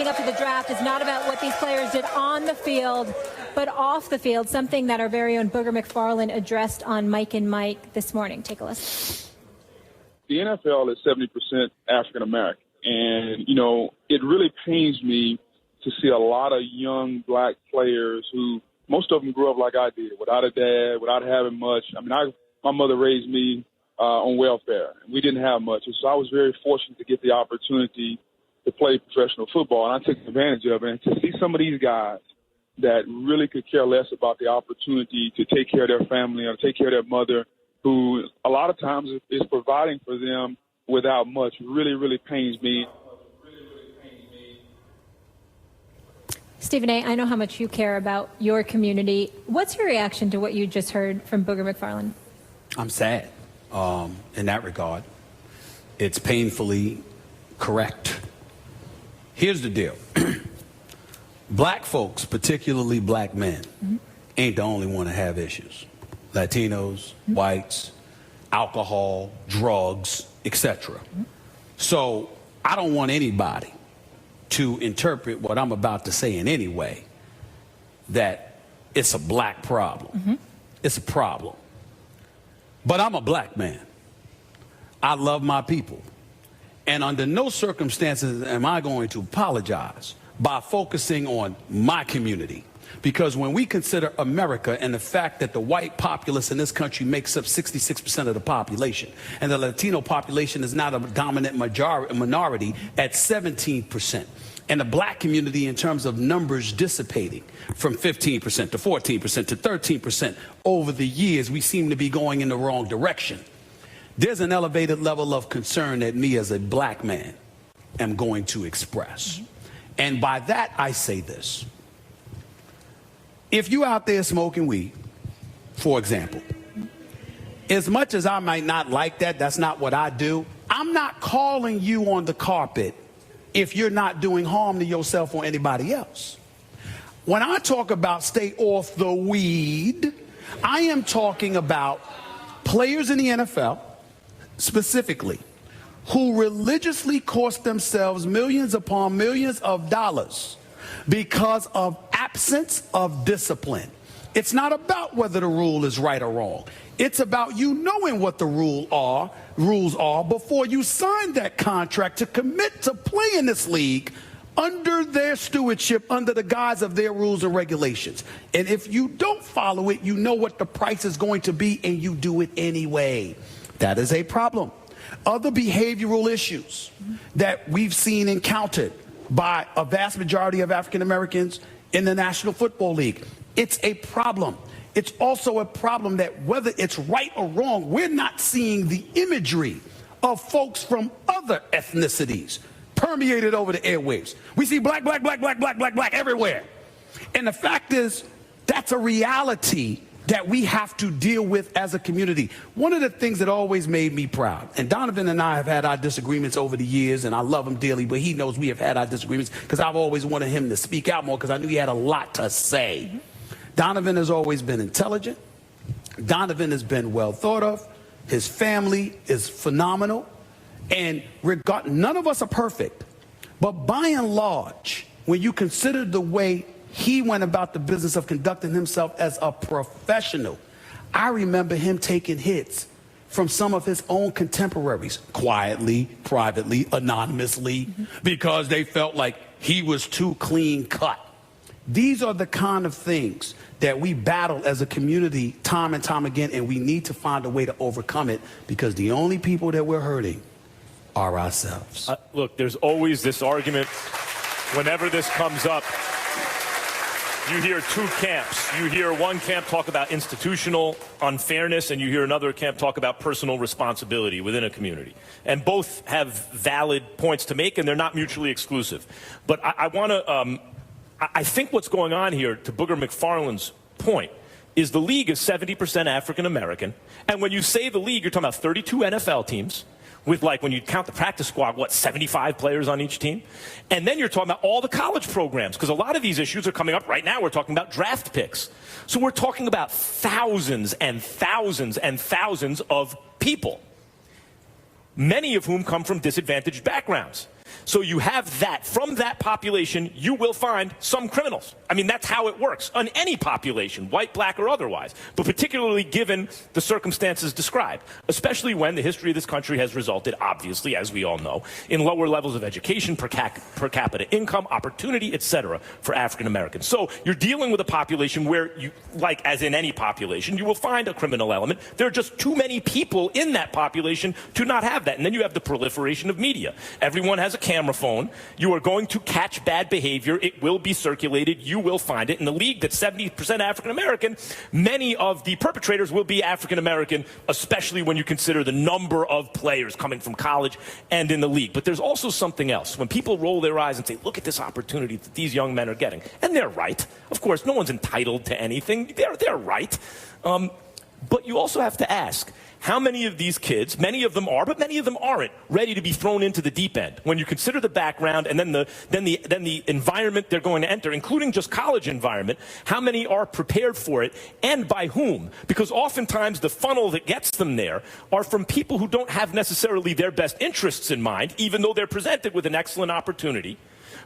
leading up to the draft is not about what these players did on the field, but off the field, something that our very own Booger McFarland addressed on Mike and Mike this morning. Take a listen. The NFL is 70% African American. And, you know, it really pains me to see a lot of young black players who, most of them grew up like I did, without a dad, without having much. I mean, my mother raised me on welfare. We didn't have much. And so I was very fortunate to get the opportunity to play professional football, and I took advantage of it. And to see some of these guys that really could care less about the opportunity to take care of their family or take care of their mother, who a lot of times is providing for them without much, really, really pains me. Stephen A., I know how much you care about your community. What's your reaction to what you just heard from Booger McFarland? I'm sad in that regard. It's painfully correct. Here's the deal. Black folks, particularly black men, ain't the only one to have issues. Latinos, whites, alcohol, drugs, etc. So I don't want anybody to interpret what I'm about to say in any way that it's a black problem. It's a problem. But I'm a black man. I love my people. And under no circumstances am I going to apologize by focusing on my community. Because when we consider America and the fact that the white populace in this country makes up 66% of the population, and the Latino population is not a dominant minority at 17%, and the black community in terms of numbers dissipating from 15% to 14% to 13% over the years, we seem to be going in the wrong direction. There's an elevated level of concern that me as a black man am going to express. And by that, I say this. If you out there smoking weed, for example, as much as I might not like that, that's not what I do. I'm not calling you on the carpet if you're not doing harm to yourself or anybody else. When I talk about stay off the weed, I am talking about players in the NFL, specifically, who religiously cost themselves millions upon millions of dollars because of absence of discipline. It's not about whether the rule is right or wrong. It's about you knowing what the rules are before you sign that contract to commit to play in this league under their stewardship, under the guise of their rules and regulations. And if you don't follow it, you know what the price is going to be, and you do it anyway. That is a problem. Other behavioral issues that we've seen encountered by a vast majority of African Americans in the National Football League. It's a problem. It's also a problem that whether it's right or wrong, we're not seeing the imagery of folks from other ethnicities permeated over the airwaves. We see black, black, black, black, black, black, black everywhere. And the fact is, that's a reality that we have to deal with as a community. One of the things that always made me proud, and Donovan and I have had our disagreements over the years, and I love him dearly, but he knows we have had our disagreements because I've always wanted him to speak out more because I knew he had a lot to say. Donovan has always been intelligent. Donovan has been well thought of. His family is phenomenal. And none of us are perfect. But by and large, when you consider the way he went about the business of conducting himself as a professional, I remember him taking hits from some of his own contemporaries, quietly, privately, anonymously, because they felt like he was too clean cut. These are the kind of things that we battle as a community time and time again, and we need to find a way to overcome it, because the only people that we're hurting are ourselves. Look, there's always this argument whenever this comes up. You hear two camps. You hear one camp talk about institutional unfairness, and you hear another camp talk about personal responsibility within a community. And both have valid points to make, and they're not mutually exclusive. But I want to, I think what's going on here, to Booger McFarland's point, is the league is 70% African American. And when you say the league, you're talking about 32 NFL teams, with, like, when you count the practice squad, what, 75 players on each team? And then you're talking about all the college programs, because a lot of these issues are coming up right now. We're talking about draft picks. So we're talking about thousands and thousands and thousands of people, many of whom come from disadvantaged backgrounds. So you have that. From that population, you will find some criminals. I mean, that's how it works on any population, white, black, or otherwise, but particularly given the circumstances described, especially when the history of this country has resulted, obviously, as we all know, in lower levels of education, per capita income, opportunity, etc. for African Americans. So you're dealing with a population where you, like as in any population, you will find a criminal element. There are just too many people in that population to not have that. And then you have the proliferation of media. Everyone has a camera phone. You are going to catch bad behavior. It will be circulated. You will find it. In the league that's 70% African American, many of the perpetrators will be African American, especially when you consider the number of players coming from college and in the league. But there's also something else. When people roll their eyes and say, look at this opportunity that these young men are getting, and they're right. Of course, no one's entitled to anything. They're right. But you also have to ask, how many of these kids, many of them are, but many of them aren't, ready to be thrown into the deep end? When you consider the background and then the environment they're going to enter, including just college environment, how many are prepared for it, and by whom? Because oftentimes the funnel that gets them there are from people who don't have necessarily their best interests in mind, even though they're presented with an excellent opportunity.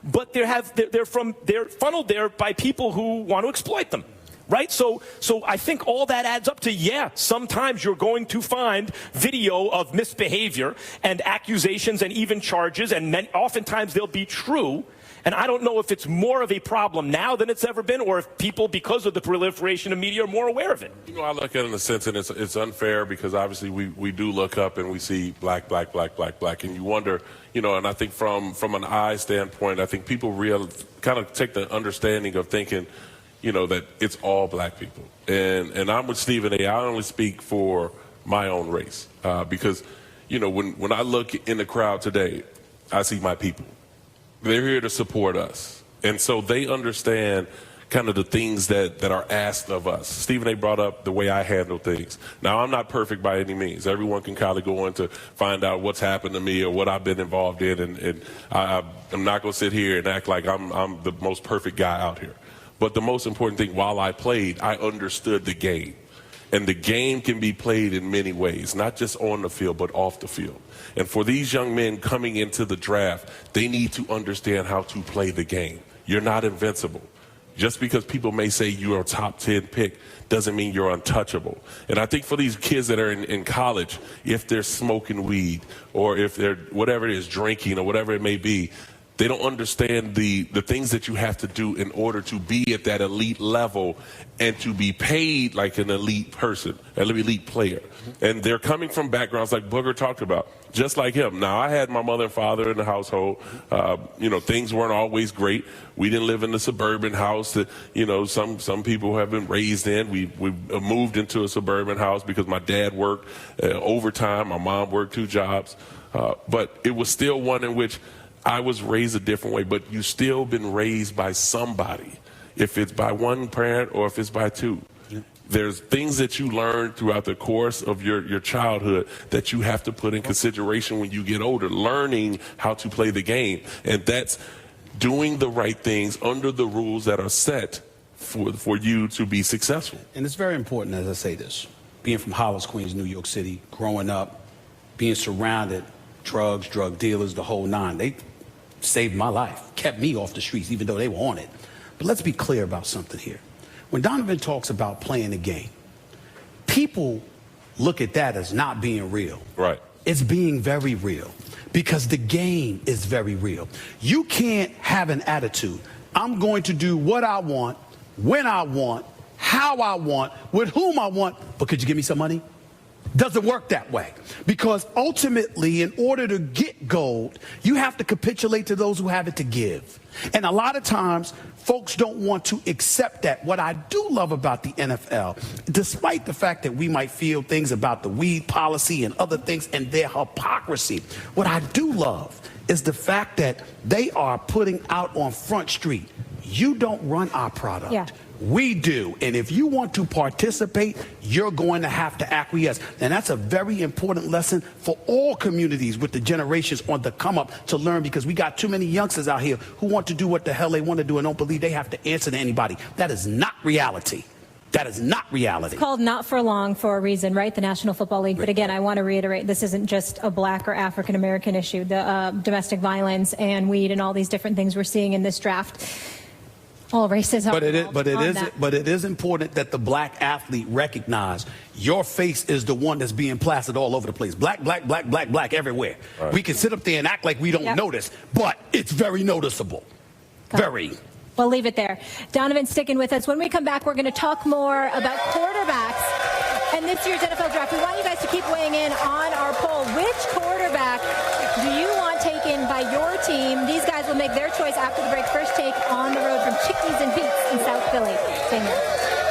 But they're funneled there by people who want to exploit them. Right? So I think all that adds up to, yeah, sometimes you're going to find video of misbehavior and accusations and even charges, and oftentimes they'll be true. And I don't know if it's more of a problem now than it's ever been, or if people, because of the proliferation of media, are more aware of it. You know, I look at it in a sense, and it's unfair because obviously we do look up and we see black, black, black, black, black, and you wonder, you know, and I think from an eye standpoint, I think people kind of take the understanding of thinking, you know, that it's all black people. And I'm with Stephen A. I only speak for my own race because, you know, when I look in the crowd today, I see my people. They're here to support us. And so they understand kind of the things that are asked of us. Stephen A. brought up the way I handle things. Now, I'm not perfect by any means. Everyone can kind of go in to find out what's happened to me or what I've been involved in. And I'm not going to sit here and act like I'm the most perfect guy out here. But the most important thing, while I played, I understood the game. And the game can be played in many ways, not just on the field, but off the field. And for these young men coming into the draft, they need to understand how to play the game. You're not invincible. Just because people may say you're a top 10 pick doesn't mean you're untouchable. And I think for these kids that are in college, if they're smoking weed or if they're, whatever it is, drinking or whatever it may be, they don't understand the things that you have to do in order to be at that elite level and to be paid like an elite person, an elite player. And they're coming from backgrounds like Booger talked about, just like him. Now, I had my mother and father in the household. You know, things weren't always great. We didn't live in the suburban house that, you know, some people have been raised in. We moved into a suburban house because my dad worked overtime. My mom worked 2 jobs. But it was still one in which I was raised a different way, but you still been raised by somebody, if it's by one parent or if it's by 2. Yeah. There's things that you learn throughout the course of your childhood that you have to put in consideration when you get older, learning how to play the game. And that's doing the right things under the rules that are set for you to be successful. And it's very important, as I say this, being from Hollis, Queens, New York City, growing up, being surrounded, drugs, drug dealers, the whole nine. They saved my life, kept me off the streets, even though they were on it. But let's be clear about something here. When Donovan talks about playing the game, people look at that as not being real. Right. It's being very real because the game is very real. You can't have an attitude. I'm going to do what I want, when I want, how I want, with whom I want, but could you give me some money? Doesn't work that way, because ultimately, in order to get gold, you have to capitulate to those who have it to give. And a lot of times, folks don't want to accept that. What I do love about the NFL, despite the fact that we might feel things about the weed policy and other things and their hypocrisy, what I do love is the fact that they are putting out on Front Street, you don't run our product. Yeah. We do. And if you want to participate, you're going to have to acquiesce. And that's a very important lesson for all communities with the generations on the come up to learn, because we got too many youngsters out here who want to do what the hell they want to do and don't believe they have to answer to anybody. That is not reality. That is not reality. It's called Not for Long for a reason, right? The National Football League. But again, I want to reiterate, this isn't just a black or African American issue. The domestic violence and weed and all these different things we're seeing in this draft. All races are but it is important that the black athlete recognize your face is the one that's being plastered all over the place. Black, black, black, black, black everywhere. Right. We can sit up there and act like we don't notice, but it's very noticeable. Very. We'll leave it there. Donovan's sticking with us. When we come back, we're going to talk more about quarterbacks and this year's NFL draft. We want you guys to keep weighing in on our poll. Which quarterback do you want taken by your team? These guys will make their choice after the break. First take on the road from Chickies and Beats in South Philly. Stay here.